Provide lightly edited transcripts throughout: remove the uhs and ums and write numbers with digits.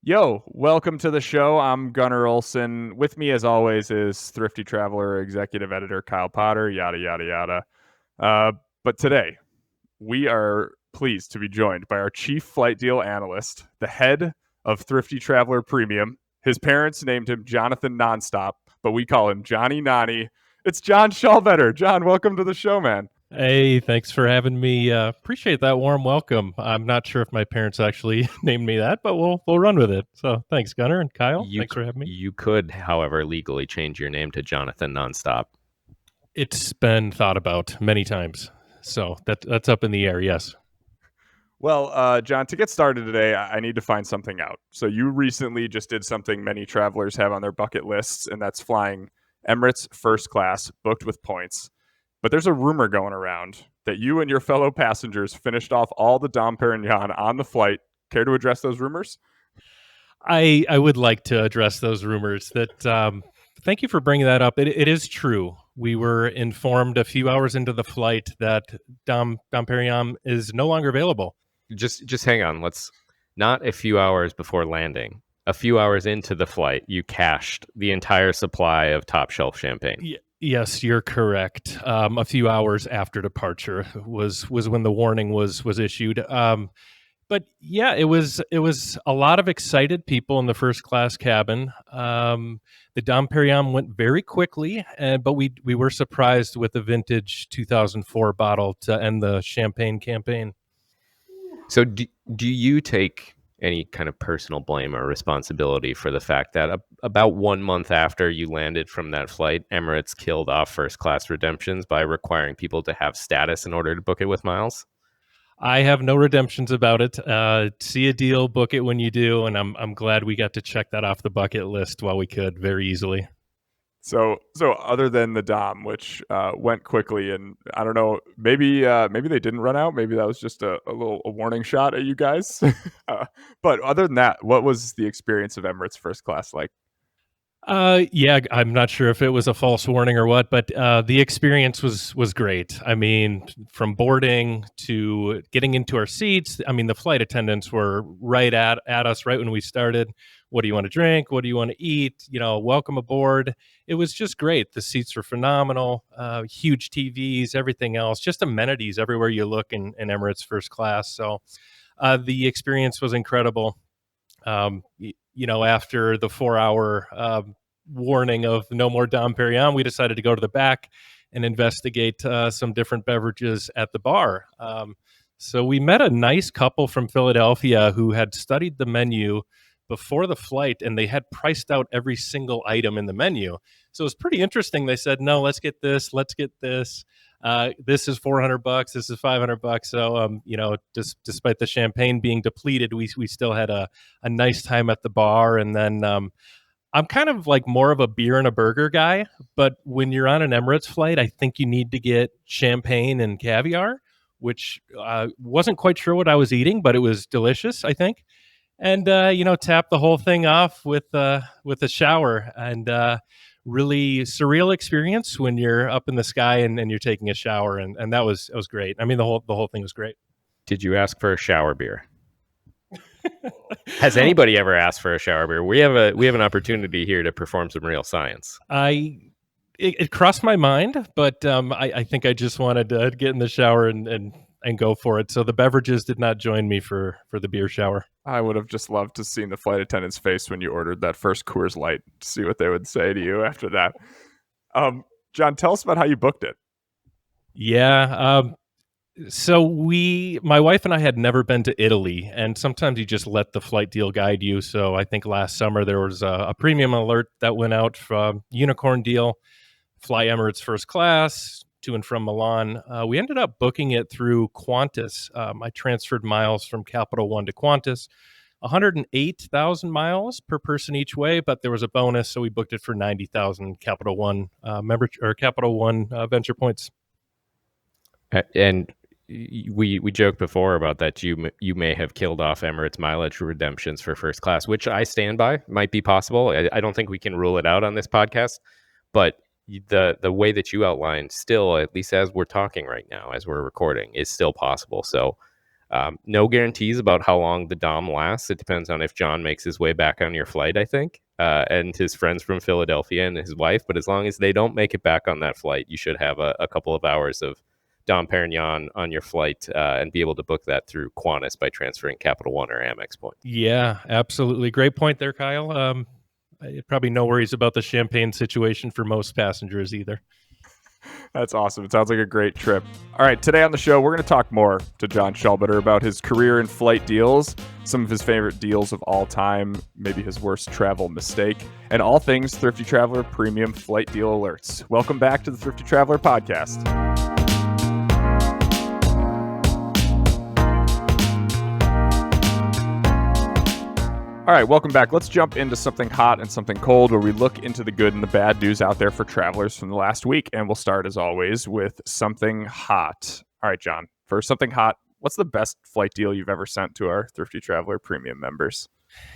Yo, welcome to the show. I'm Gunnar Olson. With me, as always, is Thrifty Traveler Executive Editor Kyle Potter, yada, yada, yada. But today, we are pleased to be joined by our chief flight deal analyst, the head of Thrifty Traveler Premium. His parents named him Jonathan Nonstop, but we call him Jonny Nonny. It's Jon Shallbetter. Jon, welcome to the show, man. Hey, thanks for having me. Appreciate that warm welcome. I'm not sure if my parents actually named me that, but we'll run with it. So thanks, Gunnar and Kyle. Thanks for having me. You could, however, legally change your name to Jonathan Nonstop. It's been thought about many times, so that's up in the air. Yes. Well, Jon, to get started today, I need to find something out. So you recently just did something many travelers have on their bucket lists, and that's flying Emirates first class, booked with points. But there's a rumor going around that you and your fellow passengers finished off all the Dom Perignon on the flight. Care to address those rumors? I would like to address those rumors. Thank you for bringing that up. It is true. We were informed a few hours into the flight that Dom Perignon is no longer available. Just hang on. Let's not a few hours before landing. A few hours into the flight, you cached the entire supply of top shelf champagne. Yes, you're correct. A few hours after departure was when the warning was issued. But yeah, it was a lot of excited people in the first class cabin. The Dom Perignon went very quickly, but we were surprised with the vintage 2004 bottle to end the champagne campaign. So do you take any kind of personal blame or responsibility for the fact that about 1 month after you landed from that flight, Emirates killed off first class redemptions by requiring people to have status in order to book it with miles? I have no redemptions about it. See a deal, book it when you do, and I'm glad we got to check that off the bucket list while we could very easily. So other than the Dom, which went quickly, and I don't know, maybe they didn't run out. Maybe that was just a warning shot at you guys. But other than that, what was the experience of Emirates first class like? Yeah, I'm not sure if it was a false warning or what, but the experience was great. I mean, from boarding to getting into our seats, I mean, the flight attendants were right at us right when we started. What do you want to drink? What do you want to eat? Welcome aboard. It was just great. The seats were phenomenal, huge TVs, everything else, just amenities everywhere you look in Emirates first class. So the experience was incredible. After the 4-hour warning of no more Dom Perignon, we decided to go to the back and investigate some different beverages at the bar. So we met a nice couple from Philadelphia who had studied the menu before the flight, and they had priced out every single item in the menu. So it was pretty interesting. They said, no, let's get this. Let's get this. This is $400. This is $500. So, despite the champagne being depleted, we still had a nice time at the bar. And then I'm kind of like more of a beer and a burger guy. But when you're on an Emirates flight, I think you need to get champagne and caviar, which wasn't quite sure what I was eating, but it was delicious, I think. And, tap the whole thing off with a shower and really surreal experience when you're up in the sky and you're taking a shower. And that was great. I mean, the whole thing was great. Did you ask for a shower beer? Has anybody ever asked for a shower beer? We have an opportunity here to perform some real science. It crossed my mind, but I think I just wanted to get in the shower and go for it. So the beverages did not join me for the beer shower. I would have just loved to see the flight attendant's face when you ordered that first Coors Light to see what they would say to you after that. Jon, tell us about how you booked it. Yeah. So my wife and I had never been to Italy, and sometimes you just let the flight deal guide you. So I think last summer there was a premium alert that went out from Unicorn deal, fly Emirates first class to and from Milan. We ended up booking it through Qantas. I transferred miles from Capital One to Qantas, 108,000 miles per person each way, but there was a bonus, so we booked it for 90,000 Capital One Capital One Venture points. And we joked before about that you may have killed off Emirates mileage redemptions for first class, which I stand by. Might be possible. I don't think we can rule it out on this podcast, but the way that you outlined still, at least as we're talking right now, as we're recording, is still possible. So No guarantees about how long the Dom lasts. It depends on if Jon makes his way back on your flight, I think, and his friends from Philadelphia and his wife. But as long as they don't make it back on that flight, you should have a couple of hours of Dom Perignon on your flight and be able to book that through Qantas by transferring Capital One or Amex points. Yeah, absolutely. Great point there, Kyle. Probably no worries about the champagne situation for most passengers either. That's awesome. It sounds like a great trip. All right, today on the show, we're going to talk more to Jon Shallbetter about his career in flight deals, some of his favorite deals of all time, maybe his worst travel mistake, and all things Thrifty Traveler Premium Flight Deal Alerts. Welcome back to the Thrifty Traveler Podcast. All right, welcome back. Let's jump into something hot and something cold where we look into the good and the bad news out there for travelers from the last week. And we'll start, as always, with something hot. All right, Jon, for something hot, what's the best flight deal you've ever sent to our Thrifty Traveler Premium members?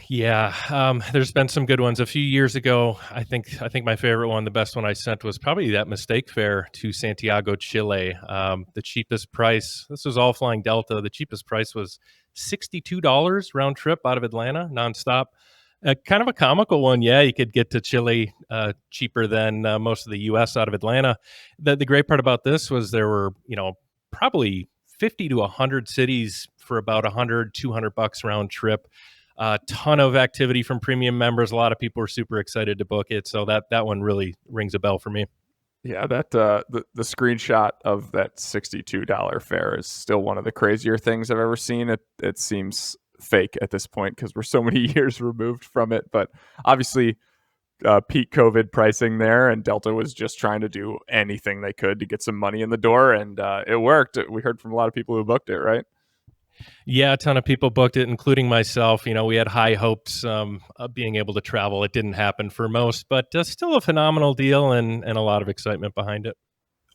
Yeah, there's been some good ones. A few years ago, I think my favorite one, the best one I sent, was probably that mistake fare to Santiago, Chile. The cheapest price, this was all flying Delta, the cheapest price was $62 round trip out of Atlanta, nonstop. Kind of a comical one. Yeah, you could get to Chile cheaper than most of the U.S. out of Atlanta. The great part about this was there were, probably 50 to 100 cities for about $100-200 round trip. A ton of activity from premium members. A lot of people were super excited to book it. So that one really rings a bell for me. Yeah, that the screenshot of that $62 fare is still one of the crazier things I've ever seen. It seems fake at this point because we're so many years removed from it. But obviously, peak COVID pricing there, and Delta was just trying to do anything they could to get some money in the door, and it worked. We heard from a lot of people who booked it, right? Yeah, a ton of people booked it, including myself. We had high hopes of being able to travel. It didn't happen for most, but still a phenomenal deal and a lot of excitement behind it.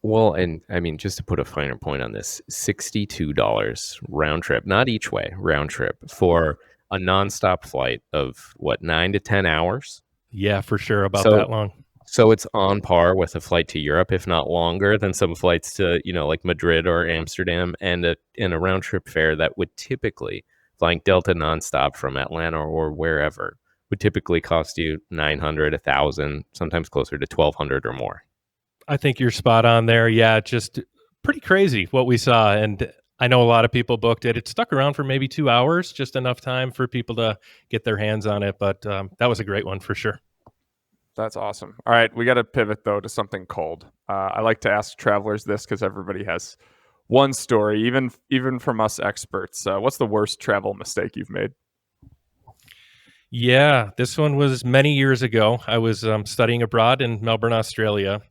Well, and I mean, just to put a finer point on this, $62 round trip, not each way, round trip for a nonstop flight of 9 to 10 hours? Yeah, for sure. About that long. So it's on par with a flight to Europe, if not longer than some flights to, like Madrid or Amsterdam, and a round trip fare that would typically, flying Delta nonstop from Atlanta or wherever, would typically cost you $900, $1,000, sometimes closer to $1,200 or more. I think you're spot on there. Yeah, just pretty crazy what we saw. And I know a lot of people booked it. It stuck around for maybe 2 hours, just enough time for people to get their hands on it. But that was a great one for sure. That's awesome. All right, we got to pivot, though, to something cold. I like to ask travelers this because everybody has one story, even from us experts. What's the worst travel mistake you've made? Yeah, this one was many years ago. I was studying abroad in Melbourne, Australia.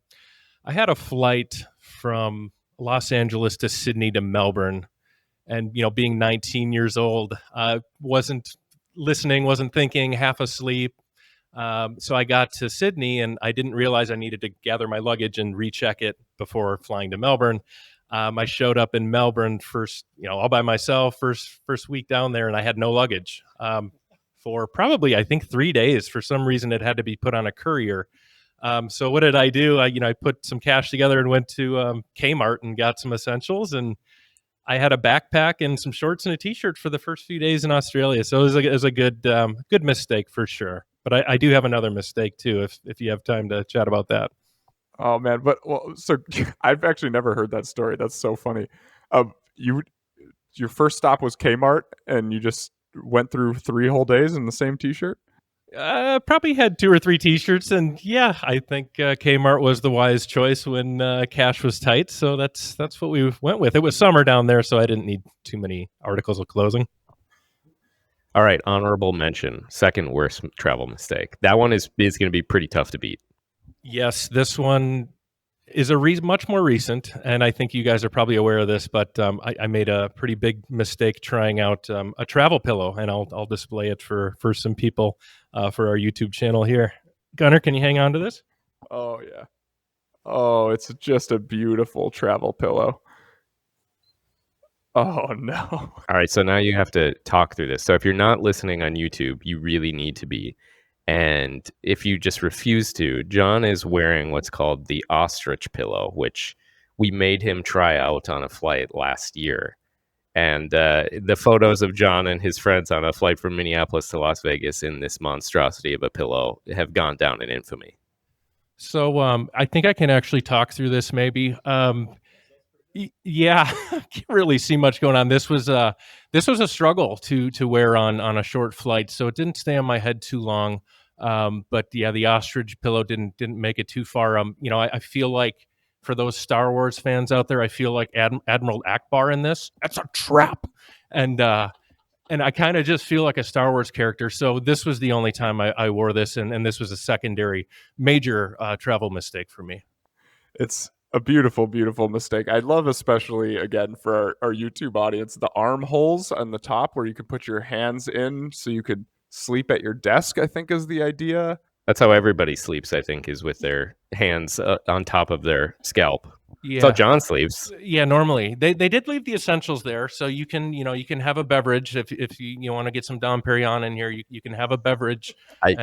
I had a flight from Los Angeles to Sydney to Melbourne. And, being 19 years old, wasn't listening, wasn't thinking, half asleep. So I got to Sydney and I didn't realize I needed to gather my luggage and recheck it before flying to Melbourne. I showed up in Melbourne first, all by myself, first week down there, and I had no luggage for probably, I think, 3 days. For some reason, it had to be put on a courier. So what did I do? I put some cash together and went to Kmart and got some essentials, and I had a backpack and some shorts and a t-shirt for the first few days in Australia. So it was a good mistake for sure. But I do have another mistake too, if you have time to chat about that. Oh man, so I've actually never heard that story. That's so funny. Your first stop was Kmart, and you just went through 3 whole days in the same t-shirt? Probably had 2 or 3 t-shirts, and yeah, I think Kmart was the wise choice when cash was tight. So that's what we went with. It was summer down there, so I didn't need too many articles of clothing. All right, honorable mention, second worst travel mistake. That one is going to be pretty tough to beat. Yes, this one is much more recent, and I think you guys are probably aware of this, but I made a pretty big mistake trying out a travel pillow, and I'll display it for some people for our YouTube channel here. Gunnar, can you hang on to this? Oh, yeah. Oh, it's just a beautiful travel pillow. Oh, no. All right, so now you have to talk through this. So if you're not listening on YouTube, you really need to be. And if you just refuse to, Jon is wearing what's called the ostrich pillow, which we made him try out on a flight last year. And the photos of Jon and his friends on a flight from Minneapolis to Las Vegas in this monstrosity of a pillow have gone down in infamy. So I think I can actually talk through this maybe. Yeah, I can't really see much going on. This was a struggle to wear on a short flight, so it didn't stay on my head too long. But yeah, the ostrich pillow didn't make it too far. I feel like for those Star Wars fans out there, I feel like Admiral Ackbar in this. That's a trap, and I kind of just feel like a Star Wars character. So this was the only time I wore this, and this was a secondary major travel mistake for me. It's a beautiful, beautiful mistake. I love, especially again for our YouTube audience, the armholes on the top where you can put your hands in so you could sleep at your desk, I think is the idea. That's how everybody sleeps, I think, is with their hands on top of their scalp. Yeah. That's how Jon sleeps. Yeah, normally they did leave the essentials there, so you can have a beverage if you want to get some Dom Perignon in here. You can have a beverage. I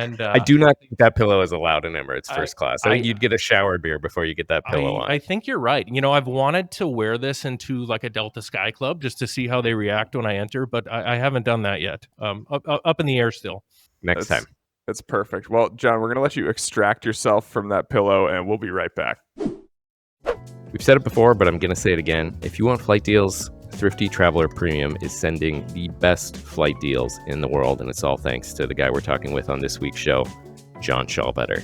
do not think that pillow is allowed in Emirates first class. I think you'd get a shower beer before you get that pillow on. I think you're right. I've wanted to wear this into like a Delta Sky Club just to see how they react when I enter, but I haven't done that yet. Up in the air still. Next time. That's perfect. Well, Jon, we're going to let you extract yourself from that pillow, and we'll be right back. We've said it before, but I'm going to say it again. If you want flight deals, Thrifty Traveler Premium is sending the best flight deals in the world, and it's all thanks to the guy we're talking with on this week's show, Jon Shallbetter.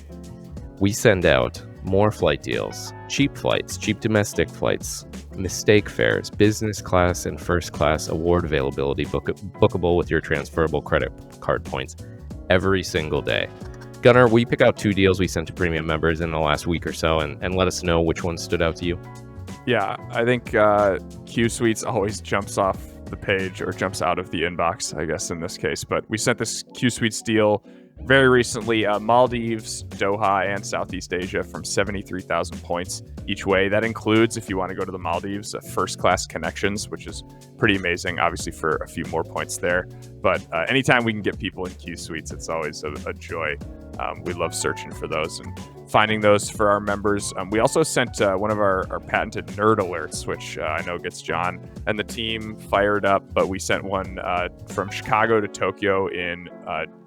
We send out more flight deals, cheap flights, cheap domestic flights, mistake fares, business class and first class award availability, bookable with your transferable credit card points every single day. Gunnar, will you pick out 2 deals we sent to premium members in the last week or so and let us know which one stood out to you? Yeah, I think Q Suites always jumps off the page or jumps out of the inbox, I guess, in this case. But we sent this Q Suites deal very recently, Maldives, Doha, and Southeast Asia from 73,000 points each way. That includes, if you want to go to the Maldives, first-class connections, which is pretty amazing, obviously, for a few more points there. But anytime we can get people in Q Suites, it's always a joy. We love searching for those and finding those for our members. We also sent one of our patented nerd alerts, which I know gets Jon and the team fired up, but we sent one from Chicago to Tokyo in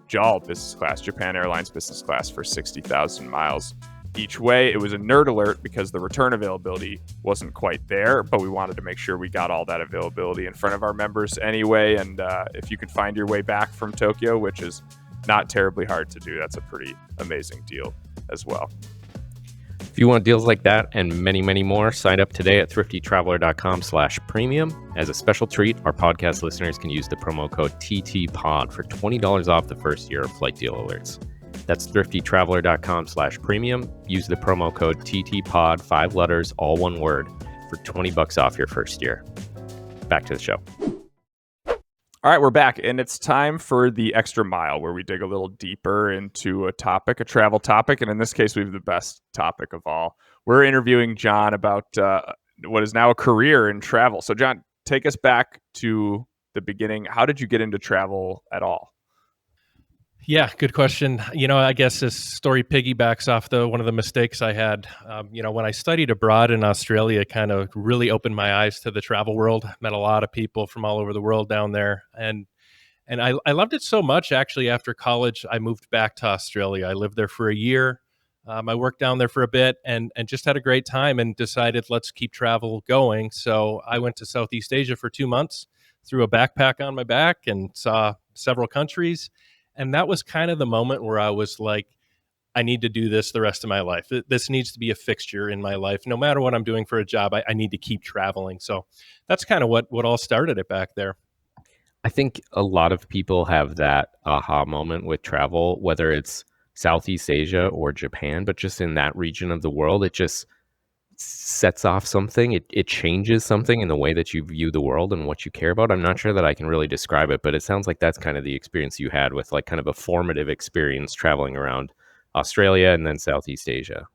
JAL business class, Japan Airlines business class, for 60,000 miles each way. It was a nerd alert because the return availability wasn't quite there, but we wanted to make sure we got all that availability in front of our members anyway. And if you could find your way back from Tokyo, which is not terribly hard to do, that's a pretty amazing deal as well. If you want deals like that and many, many more, sign up today at thriftytraveler.com/premium. As a special treat, our podcast listeners can use the promo code TTPOD for $20 off the first year of flight deal alerts. That's thriftytraveler.com/premium. Use the promo code TTPOD, 5 letters, all one word, for $20 off your first year. Back to the show. All right, we're back, and it's time for the extra mile, where we dig a little deeper into a topic, a travel topic, and in this case, we have the best topic of all. We're interviewing Jon about what is now a career in travel. So, Jon, take us back to the beginning. How did you get into travel at all? Yeah, good question. I guess this story piggybacks off one of the mistakes I had. When I studied abroad in Australia, it kind of really opened my eyes to the travel world. Met a lot of people from all over the world down there. And I loved it so much, actually, after college, I moved back to Australia. I lived there for a year. I worked down there for a bit and just had a great time and decided, let's keep travel going. So I went to Southeast Asia for 2 months, threw a backpack on my back and saw several countries. And that was kind of the moment where I was like, I need to do this the rest of my life. This needs to be a fixture in my life. No matter what I'm doing for a job, I need to keep traveling. So that's kind of what all started it back there. I think a lot of people have that aha moment with travel, whether it's Southeast Asia or Japan, but just in that region of the world, it just sets off something. It changes something in the way that you view the world and what you care about. I'm not sure that I can really describe it, but it sounds like that's kind of the experience you had with like kind of a formative experience traveling around Australia and then Southeast Asia.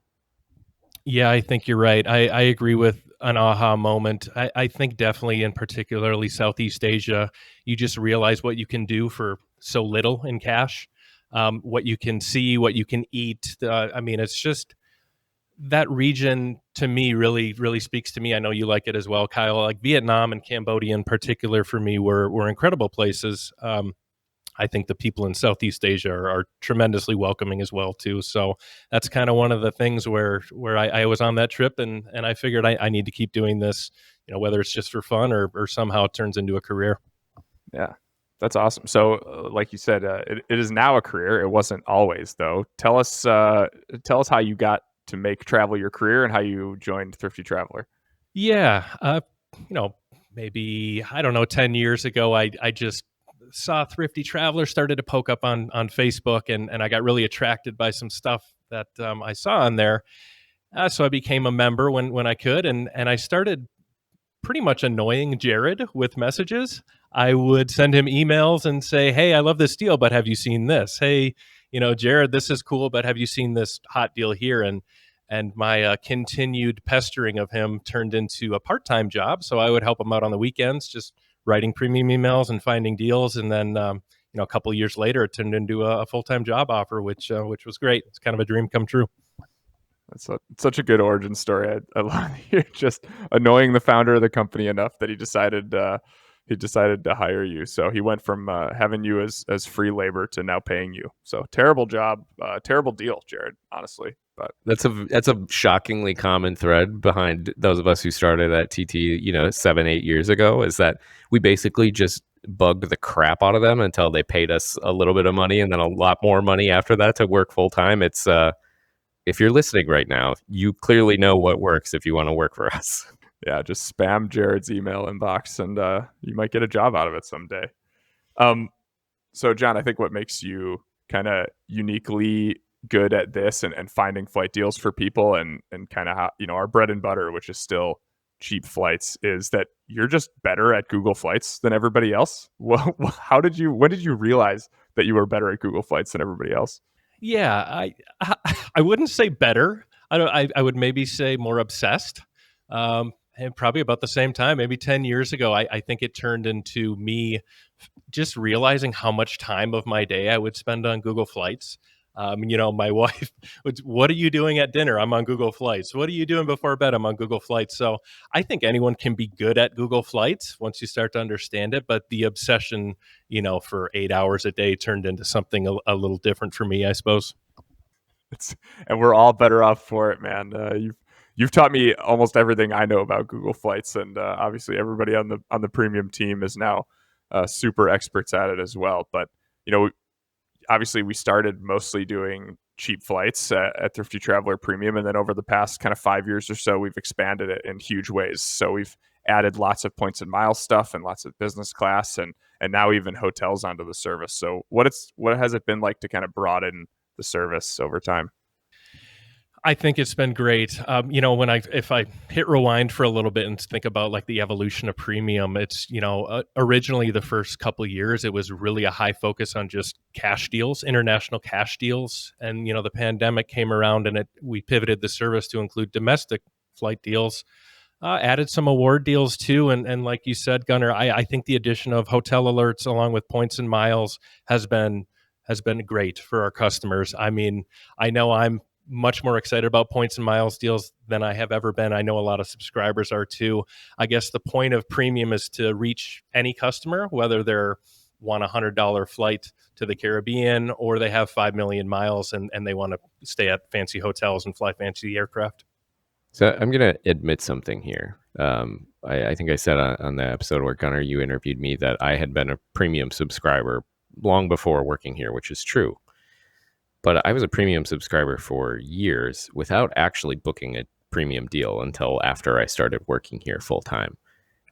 Yeah, I think you're right. I agree with an aha moment. I think definitely in particularly Southeast Asia, you just realize what you can do for so little in cash, what you can see, what you can eat. It's just that region to me really speaks to me. I know you like it as well, Kyle. Like Vietnam and Cambodia in particular for me were incredible places. I think the people in Southeast Asia are tremendously welcoming as well too. So that's kind of one of the things where I was on that trip and I figured I need to keep doing this, whether it's just for fun or somehow it turns into a career. Yeah, that's awesome. So, like you said, it is now a career. It wasn't always, though. Tell us how you got to make travel your career and how you joined Thrifty Traveler. Yeah, maybe I don't know, 10 years ago, I just saw Thrifty Traveler started to poke up on Facebook, and I got really attracted by some stuff that I saw on there. So I became a member when I could, and I started pretty much annoying Jared with messages. I would send him emails and say, "Hey, I love this deal, but have you seen this? Hey, Jared, this is cool, but have you seen this hot deal here?" And my continued pestering of him turned into a part-time job. So I would help him out on the weekends, just writing premium emails and finding deals. And then, a couple of years later, it turned into a full-time job offer, which was great. It's kind of a dream come true. That's such a good origin story. I love you're just annoying the founder of the company enough that he decided to hire you. So he went from having you as free labor to now paying you. So terrible job, terrible deal, Jared. Honestly, but that's a shockingly common thread behind those of us who started at TT, 7-8 years ago, is that we basically just bugged the crap out of them until they paid us a little bit of money and then a lot more money after that to work full time. It's if you're listening right now, you clearly know what works if you want to work for us. Yeah, just spam Jared's email inbox and you might get a job out of it someday. So John, I think what makes you kind of uniquely good at this and finding flight deals for people and kind of how, our bread and butter, which is still cheap flights, is that you're just better at Google Flights than everybody else. Well, when did you realize that you were better at Google Flights than everybody else? Yeah, I wouldn't say better. I would maybe say more obsessed. And probably about the same time, maybe 10 years ago, I think it turned into me just realizing how much time of my day I would spend on Google Flights. My wife would, "What are you doing at dinner?" "I'm on Google Flights." "What are you doing before bed?" "I'm on Google Flights." So I think anyone can be good at Google Flights once you start to understand it. But the obsession, for 8 hours a day turned into something a little different for me, I suppose. And we're all better off for it, man. You've taught me almost everything I know about Google Flights, and obviously everybody on the premium team is now super experts at it as well. But obviously we started mostly doing cheap flights at Thrifty Traveler Premium, and then over the past kind of 5 years or so, we've expanded it in huge ways. So we've added lots of points and miles stuff and lots of business class, and now even hotels onto the service. So what has it been like to kind of broaden the service over time? I think it's been great. If I hit rewind for a little bit and think about like the evolution of premium, it's, originally the first couple of years, it was really a high focus on just cash deals, international cash deals. And, the pandemic came around and we pivoted the service to include domestic flight deals, added some award deals too. And like you said, Gunnar, I think the addition of hotel alerts along with points and miles has been great for our customers. I mean, I know I'm much more excited about points and miles deals than I have ever been. I know a lot of subscribers are too. I guess the point of premium is to reach any customer, whether they're want a $100 flight to the Caribbean or they have 5 million miles and they want to stay at fancy hotels and fly fancy aircraft. So I'm going to admit something here. I think I said on the episode where Gunnar, you interviewed me, that I had been a premium subscriber long before working here, which is true. But I was a premium subscriber for years without actually booking a premium deal until after I started working here full time.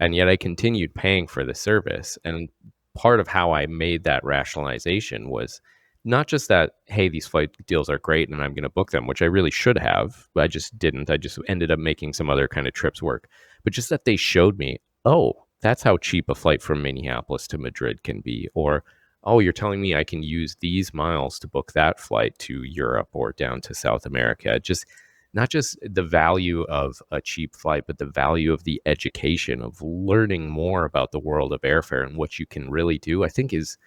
And yet I continued paying for the service. And part of how I made that rationalization was not just that, hey, these flight deals are great and I'm going to book them, which I really should have, but I just didn't. I just ended up making some other kind of trips work. But just that they showed me, oh, that's how cheap a flight from Minneapolis to Madrid can be. Or, oh, you're telling me I can use these miles to book that flight to Europe or down to South America. Just not just the value of a cheap flight, but the value of the education of learning more about the world of airfare and what you can really do, I think is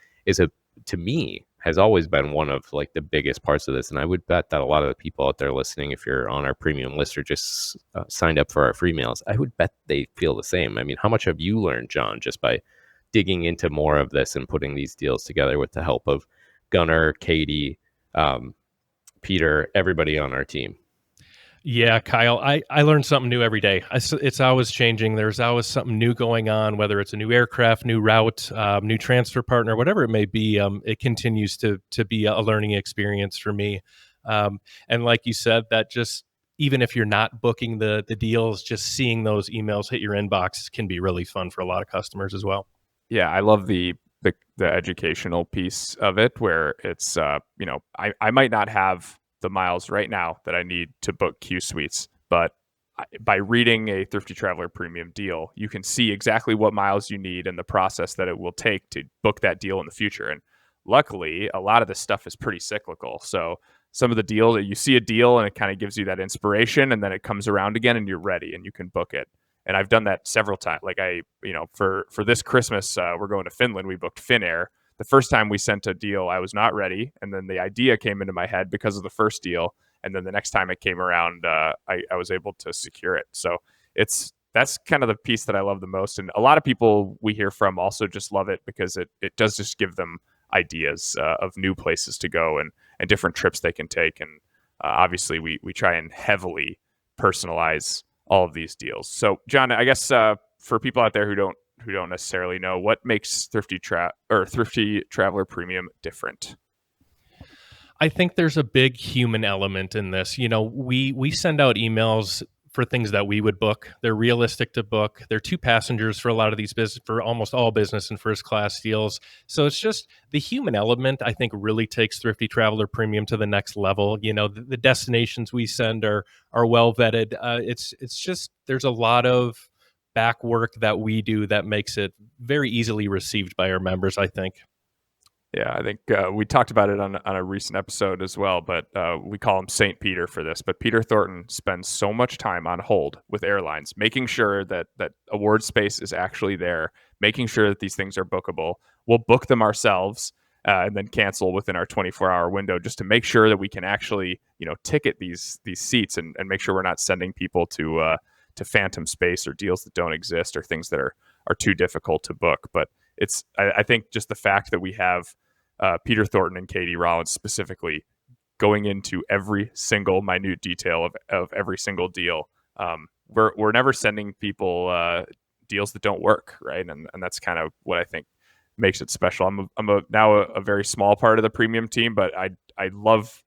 to me, has always been one of like the biggest parts of this. And I would bet that a lot of the people out there listening, if you're on our premium list or just signed up for our free mails, I would bet they feel the same. I mean, how much have you learned, John, just by digging into more of this and putting these deals together with the help of Gunnar, Katie, Peter, everybody on our team? Yeah, Kyle, I learned something new every day. It's always changing. There's always something new going on, whether it's a new aircraft, new route, new transfer partner, whatever it may be. It continues to be a learning experience for me. And like you said, that just, even if you're not booking the deals, just seeing those emails hit your inbox can be really fun for a lot of customers as well. Yeah, I love the educational piece of it, where it's I might not have the miles right now that I need to book Q Suites, but by reading a Thrifty Traveler premium deal, you can see exactly what miles you need and the process that it will take to book that deal in the future. And luckily, a lot of this stuff is pretty cyclical. So some of the deals, you see a deal and it kind of gives you that inspiration, and then it comes around again and you're ready and you can book it. And I've done that several times. Like for this Christmas, we're going to Finland. We booked Finnair. The first time we sent a deal, I was not ready. And then the idea came into my head because of the first deal. And then the next time it came around, I was able to secure it. So that's kind of the piece that I love the most. And a lot of people we hear from also just love it because it does just give them ideas of new places to go and different trips they can take. And obviously we try and heavily personalize all of these deals. So John, I guess for people out there who don't necessarily know, what makes Thrifty Traveler Premium different? I think there's a big human element in this. We send out emails for things that we would book. They're realistic to book. They're 2 passengers for a lot of these for almost all business and first class deals. So it's just the human element, I think, really takes Thrifty Traveler Premium to the next level. The destinations we send are well vetted. It's just, there's a lot of back work that we do that makes it very easily received by our members, I think. Yeah, I think we talked about it on a recent episode as well, but we call him St. Peter for this. But Peter Thornton spends so much time on hold with airlines, making sure that award space is actually there, making sure that these things are bookable. We'll book them ourselves and then cancel within our 24-hour window just to make sure that we can actually, ticket these seats and make sure we're not sending people to phantom space or deals that don't exist or things that are too difficult to book. But I think just the fact that we have Peter Thornton and Katie Rollins specifically going into every single minute detail of every single deal. We're never sending people deals that don't work, right? And that's kind of what I think makes it special. I'm now a very small part of the premium team, but I love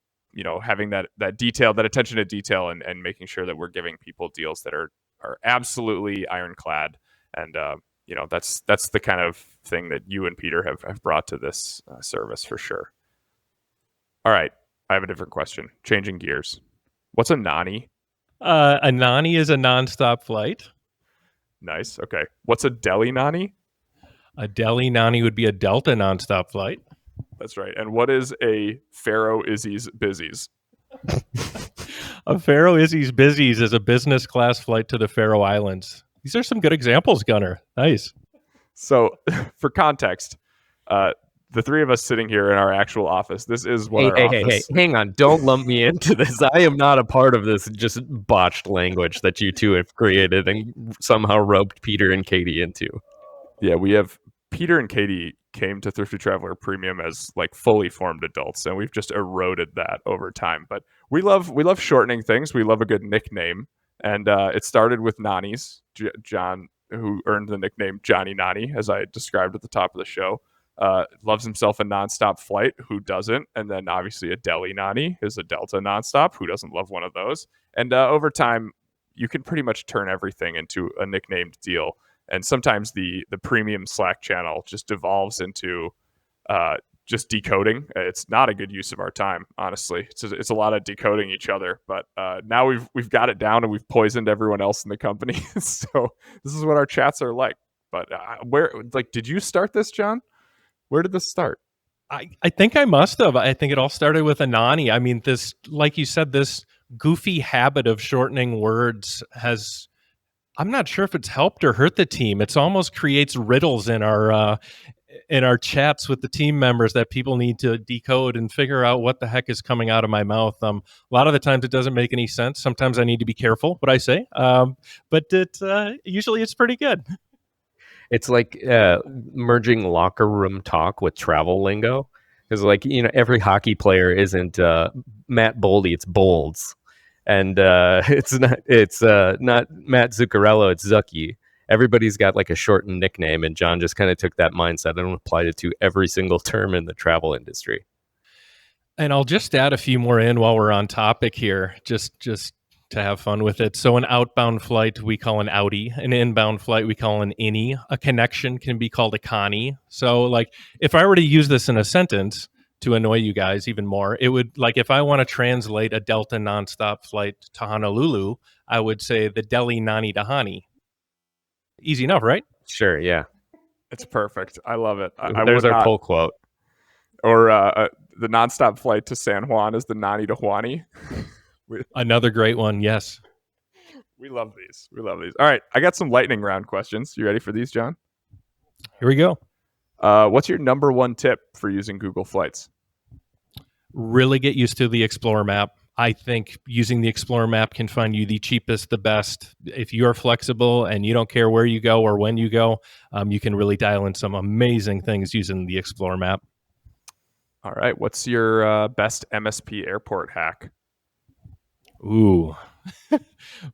having that detail, that attention to detail, and making sure that we're giving people deals that are absolutely ironclad. And that's the kind of thing that you and Peter have brought to this service for sure. All right, I have a different question. Changing gears. What's a Nonny? A Nonny is a nonstop flight. Nice. Okay. What's a deli Nonny? A deli Nonny would be a Delta nonstop flight. That's right. And what is a Faro Izzy's Busies? A Faro Izzy's Busies is a business class flight to the Faroe Islands. These are some good examples, Gunnar. Nice. So, for context, the three of us sitting here in our actual office, this is what our office... Hey, hang on. Don't lump me into this. I am not a part of this just botched language that you two have created and somehow roped Peter and Katie into. Yeah, we have... Peter and Katie came to Thrifty Traveler Premium as like fully formed adults, and we've just eroded that over time. But we love shortening things. We love a good nickname. And it started with Nonny's, John, who earned the nickname Jonny Nonny, as I described at the top of the show. Loves himself a nonstop flight. Who doesn't? And then obviously a deli Nonny is a Delta nonstop. Who doesn't love one of those? And over time, you can pretty much turn everything into a nicknamed deal. And sometimes the premium Slack channel just devolves into just decoding. It's not a good use of our time, honestly. It's a lot of decoding each other. But now we've got it down and we've poisoned everyone else in the company. So this is what our chats are like. But did you start this, John? Where did this start? I think I must have. I think it all started with a Nonny. I mean, this, like you said, this goofy habit of shortening words has, I'm not sure if it's helped or hurt the team. It's almost creates riddles in our in our chats with the team members that people need to decode and figure out what the heck is coming out of my mouth. A lot of the times it doesn't make any sense. Sometimes I need to be careful what I say, but usually it's pretty good. It's like merging locker room talk with travel lingo. Because, like, every hockey player isn't Matt Boldy, it's Bolds. And it's not Matt Zuccarello, it's Zucky. Everybody's got like a shortened nickname, and Jon just kind of took that mindset and applied it to every single term in the travel industry. And I'll just add a few more in while we're on topic here, just to have fun with it. So an outbound flight we call an outie, an inbound flight we call an innie, a connection can be called a connie. So like if I were to use this in a sentence to annoy you guys even more, it would, like, if I want to translate a Delta nonstop flight to Honolulu, I would say the Delhi Nonny to Honny. Easy enough, right? Sure, yeah. It's perfect. I love it. There's our pull quote. Or the nonstop flight to San Juan is the Nani to Juani. Another great one, yes. We love these. All right, I got some lightning round questions. You ready for these, Jon? Here we go. What's your number one tip for using Google Flights? Really get used to the Explorer map. I think using the Explorer map can find you the cheapest, the best. If you're flexible and you don't care where you go or when you go, you can really dial in some amazing things using the Explorer map. All right, what's your best MSP airport hack? Ooh,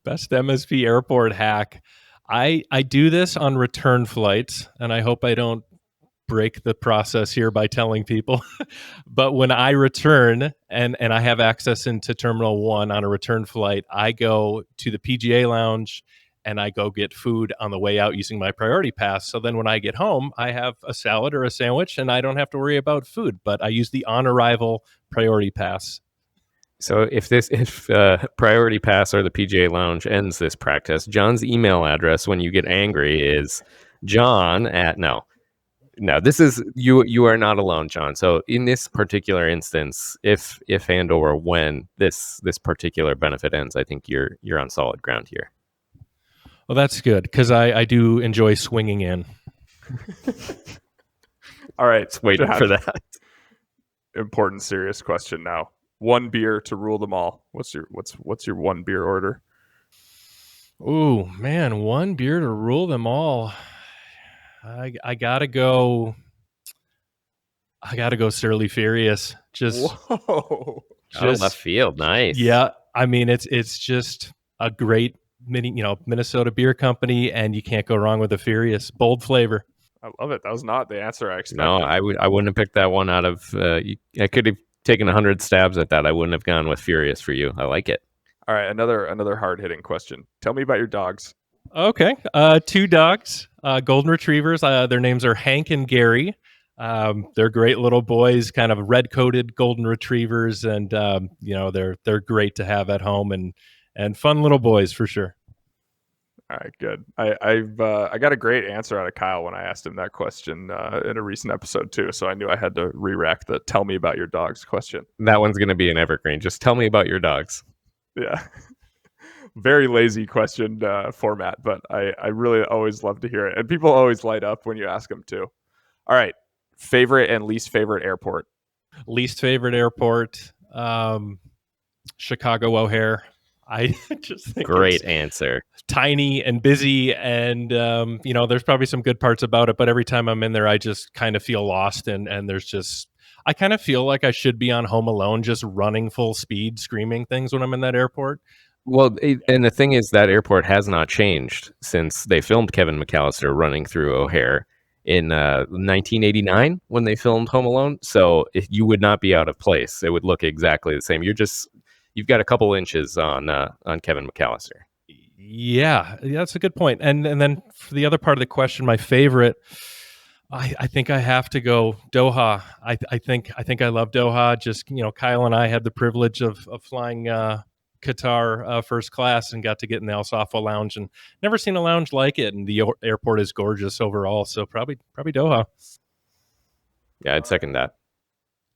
best MSP airport hack. I do this on return flights, and I hope I don't break the process here by telling people. But when I return and I have access into Terminal 1 on a return flight, I go to the PGA lounge and I go get food on the way out using my priority pass. So then when I get home, I have a salad or a sandwich and I don't have to worry about food, but I use the on arrival priority pass. So if Priority Pass or the PGA Lounge ends this practice, Jon's email address when you get angry is Jon at no. This is you are not alone, Jon. So in this particular instance, if and or when this particular benefit ends, I think you're on solid ground here. Well, that's good because I do enjoy swinging in. All right, just waiting for that. Important, serious question now. One beer to rule them all. What's your one beer order? Ooh, man, one beer to rule them all. I gotta go Surly Furious. Whoa. Left field, nice. Yeah, I mean it's just a great Minnesota beer company, and you can't go wrong with a Furious. Bold flavor. I love it. That was not the answer I expected. No, I wouldn't have picked that one out of. I could have taken 100 stabs at that. I wouldn't have gone with Furious for you. I like it. All right, another hard-hitting question. Tell me about your dogs. Okay, 2 dogs, golden retrievers. Their names are Hank and Gary. They're great little boys, kind of red-coated golden retrievers, and they're great to have at home and fun little boys for sure. All right, good. I got a great answer out of Kyle when I asked him that question in a recent episode too, so I knew I had to re-rack the "tell me about your dogs" question. That one's going to be an evergreen. Just tell me about your dogs. Yeah. Very lazy question format, but I really always love to hear it. And people always light up when you ask them too. All right. Favorite and least favorite airport? Least favorite airport, Chicago O'Hare. I just think great answer. Tiny and busy, and there's probably some good parts about it, but every time I'm in there, I just kind of feel lost, and I kind of feel like I should be on Home Alone, just running full speed, screaming things when I'm in that airport. Well, and the thing is, that airport has not changed since they filmed Kevin McAllister running through O'Hare in 1989 when they filmed Home Alone. So you would not be out of place. It would look exactly the same. You've got a couple inches on Kevin McAllister. Yeah, that's a good point. And then for the other part of the question, my favorite, I think I have to go Doha. I think I love Doha. Just Kyle and I had the privilege of flying Qatar first class and got to get in the Al Safa lounge, and never seen a lounge like it. And the airport is gorgeous overall. So probably Doha. Yeah, I'd second that.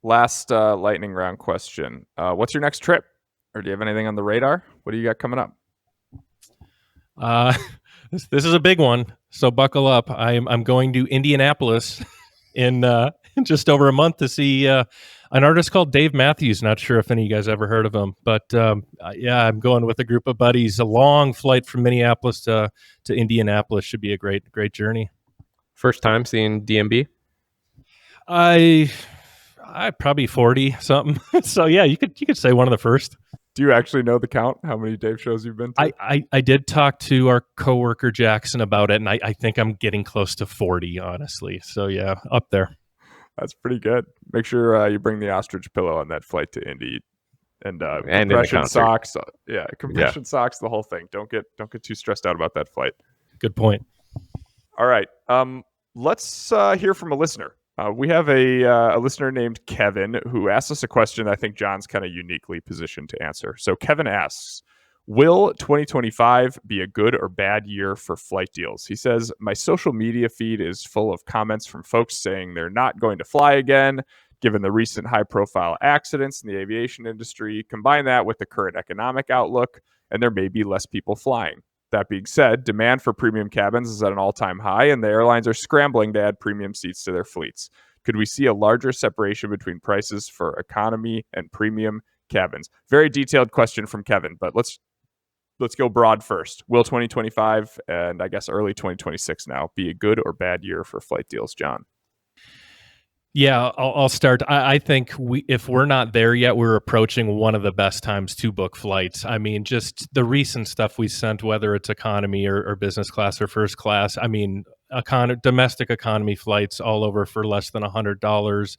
Last lightning round question. What's your next trip? Or do you have anything on the radar? What do you got coming up? This is a big one, so buckle up. I'm going to Indianapolis in just over a month to see an artist called Dave Matthews. Not sure if any of you guys ever heard of him, but yeah, I'm going with a group of buddies. A long flight from Minneapolis to Indianapolis should be a great journey. First time seeing DMB? I probably 40 something. So yeah, you could say one of the first. Do you actually know the count? How many Dave shows you've been to? I did talk to our coworker Jackson about it, and I think I'm getting close to 40, honestly. So yeah, up there. That's pretty good. Make sure you bring the ostrich pillow on that flight to Indy, and compression socks. Compression socks, the whole thing. Don't get too stressed out about that flight. Good point. All right, let's hear from a listener. We have a listener named Kevin who asked us a question I think John's kind of uniquely positioned to answer. So Kevin asks, will 2025 be a good or bad year for flight deals? He says, my social media feed is full of comments from folks saying they're not going to fly again, given the recent high-profile accidents in the aviation industry. Combine that with the current economic outlook, and there may be less people flying. That being said, demand for premium cabins is at an all-time high, and the airlines are scrambling to add premium seats to their fleets. Could we see a larger separation between prices for economy and premium cabins? Very detailed question from Kevin, but let's go broad first. Will 2025 and I guess early 2026 now be a good or bad year for flight deals, John? Yeah, I'll start. I think if we're not there yet, we're approaching one of the best times to book flights. I mean, just the recent stuff we sent, whether it's economy or business class or first class. I mean, domestic economy flights all over for less than $100.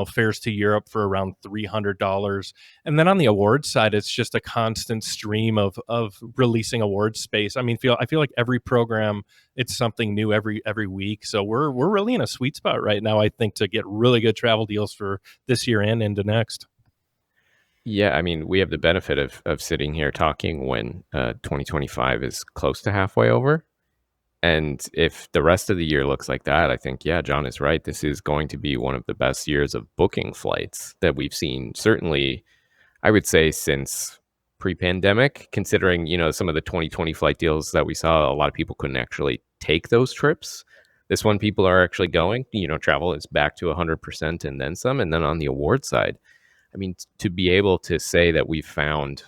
Fares to Europe for around $300. And then on the awards side, it's just a constant stream of releasing award space. I mean, I feel like every program, it's something new every week. So we're really in a sweet spot right now, I think, to get really good travel deals for this year and into next. Yeah, I mean, we have the benefit of sitting here talking when 2025 is close to halfway over. And if the rest of the year looks like that, I think, yeah, John is right. This is going to be one of the best years of booking flights that we've seen. Certainly, I would say since pre-pandemic, considering, some of the 2020 flight deals that we saw, a lot of people couldn't actually take those trips. This one, people are actually going, travel is back to 100% and then some. And then on the award side, I mean, to be able to say that we found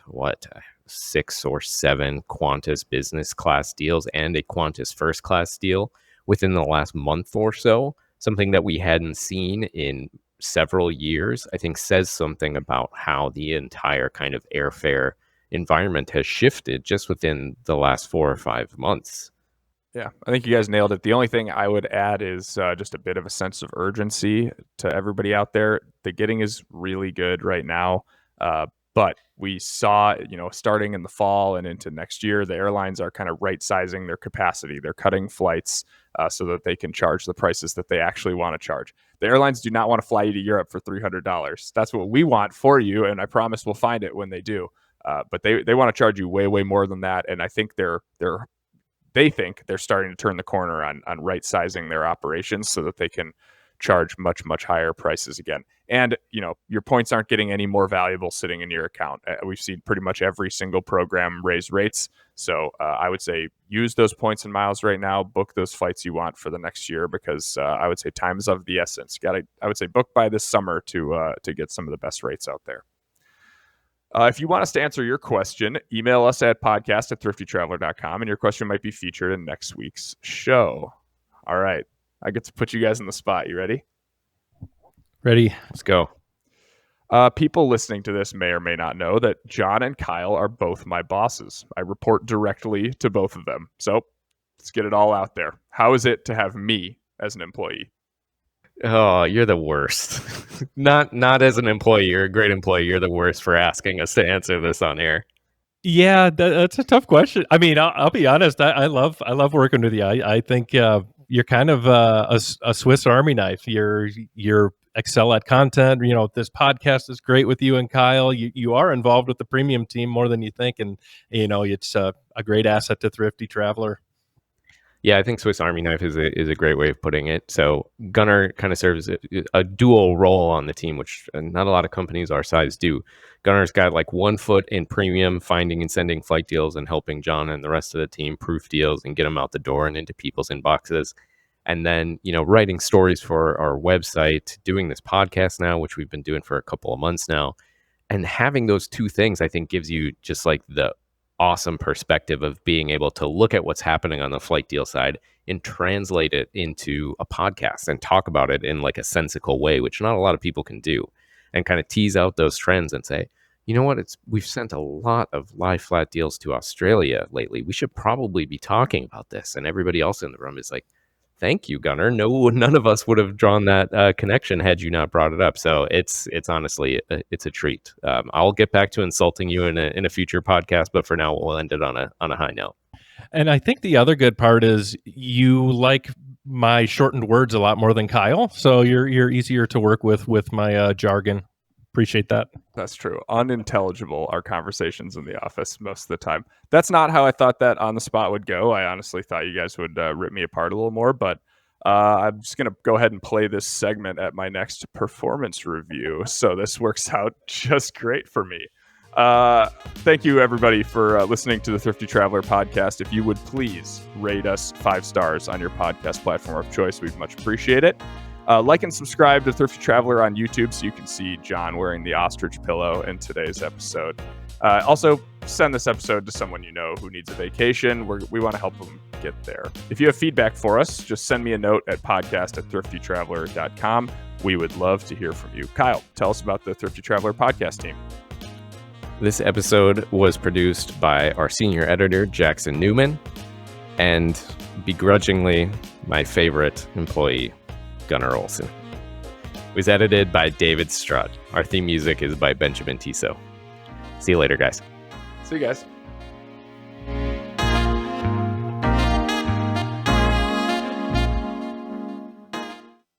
6 or 7 Qantas business class deals and a Qantas first class deal within the last month or so, something that we hadn't seen in several years, I think says something about how the entire kind of airfare environment has shifted just within the last 4 or 5 months. Yeah, I think you guys nailed it. The only thing I would add is just a bit of a sense of urgency to everybody out there. The getting is really good right now. But we saw, starting in the fall and into next year, the airlines are kind of right-sizing their capacity. They're cutting flights so that they can charge the prices that they actually want to charge. The airlines do not want to fly you to Europe for $300. That's what we want for you, and I promise we'll find it when they do. But they want to charge you way, way more than that, and I think they think they're starting to turn the corner on right-sizing their operations so that they can charge much, much higher prices again. And, your points aren't getting any more valuable sitting in your account. We've seen pretty much every single program raise rates. So I would say use those points and miles right now, book those flights you want for the next year, because I would say time is of the essence. I would say book by this summer to get some of the best rates out there. If you want us to answer your question, email us at podcast@thriftytraveler.com, and your question might be featured in next week's show. All right. I get to put you guys in the spot. You ready? Ready. Let's go. People listening to this may or may not know that Jon and Kyle are both my bosses. I report directly to both of them. So let's get it all out there. How is it to have me as an employee? Oh, you're the worst. Not as an employee. You're a great employee. You're the worst for asking us to answer this on air. Yeah, that's a tough question. I mean, I'll be honest. I love working with you. I think you're kind of a Swiss Army knife. You're excel at content. This podcast is great with you and Kyle. You are involved with the premium team more than you think, and it's a great asset to Thrifty Traveler. Yeah, I think Swiss Army knife is a great way of putting it. So Gunnar kind of serves a dual role on the team, which not a lot of companies our size do. Gunnar's got like one foot in premium, finding and sending flight deals and helping Jon and the rest of the team proof deals and get them out the door and into people's inboxes. And then, writing stories for our website, doing this podcast now, which we've been doing for a couple of months now. And having those two things, I think, gives you just like the awesome perspective of being able to look at what's happening on the flight deal side and translate it into a podcast and talk about it in like a sensical way, which not a lot of people can do, and kind of tease out those trends and say, you know what, we've sent a lot of lie flat deals to Australia lately. We should probably be talking about this. And everybody else in the room is like, thank you, Gunnar. No, none of us would have drawn that connection had you not brought it up. So it's honestly, it's a treat. I'll get back to insulting you in a future podcast, but for now, we'll end it on a high note. And I think the other good part is you like my shortened words a lot more than Kyle, so you're easier to work with my jargon. Appreciate that. That's true. Unintelligible our conversations in the office most of the time. That's not how I thought that on the spot would go. I honestly thought you guys would rip me apart a little more, but I'm just going to go ahead and play this segment at my next performance review. So this works out just great for me. Thank you, everybody, for listening to the Thrifty Traveler podcast. If you would please rate us 5 stars on your podcast platform of choice, we'd much appreciate it. Like and subscribe to Thrifty Traveler on YouTube so you can see John wearing the ostrich pillow in today's episode. Also, send this episode to someone you know who needs a vacation. We want to help them get there. If you have feedback for us, just send me a note at podcast@thriftytraveler.com. We would love to hear from you. Kyle, tell us about the Thrifty Traveler podcast team. This episode was produced by our senior editor, Jackson Newman, and begrudgingly my favorite employee, Gunnar Olson. It was edited by David Strutt. Our theme music is by Benjamin Tissot. See you later, guys. See you guys.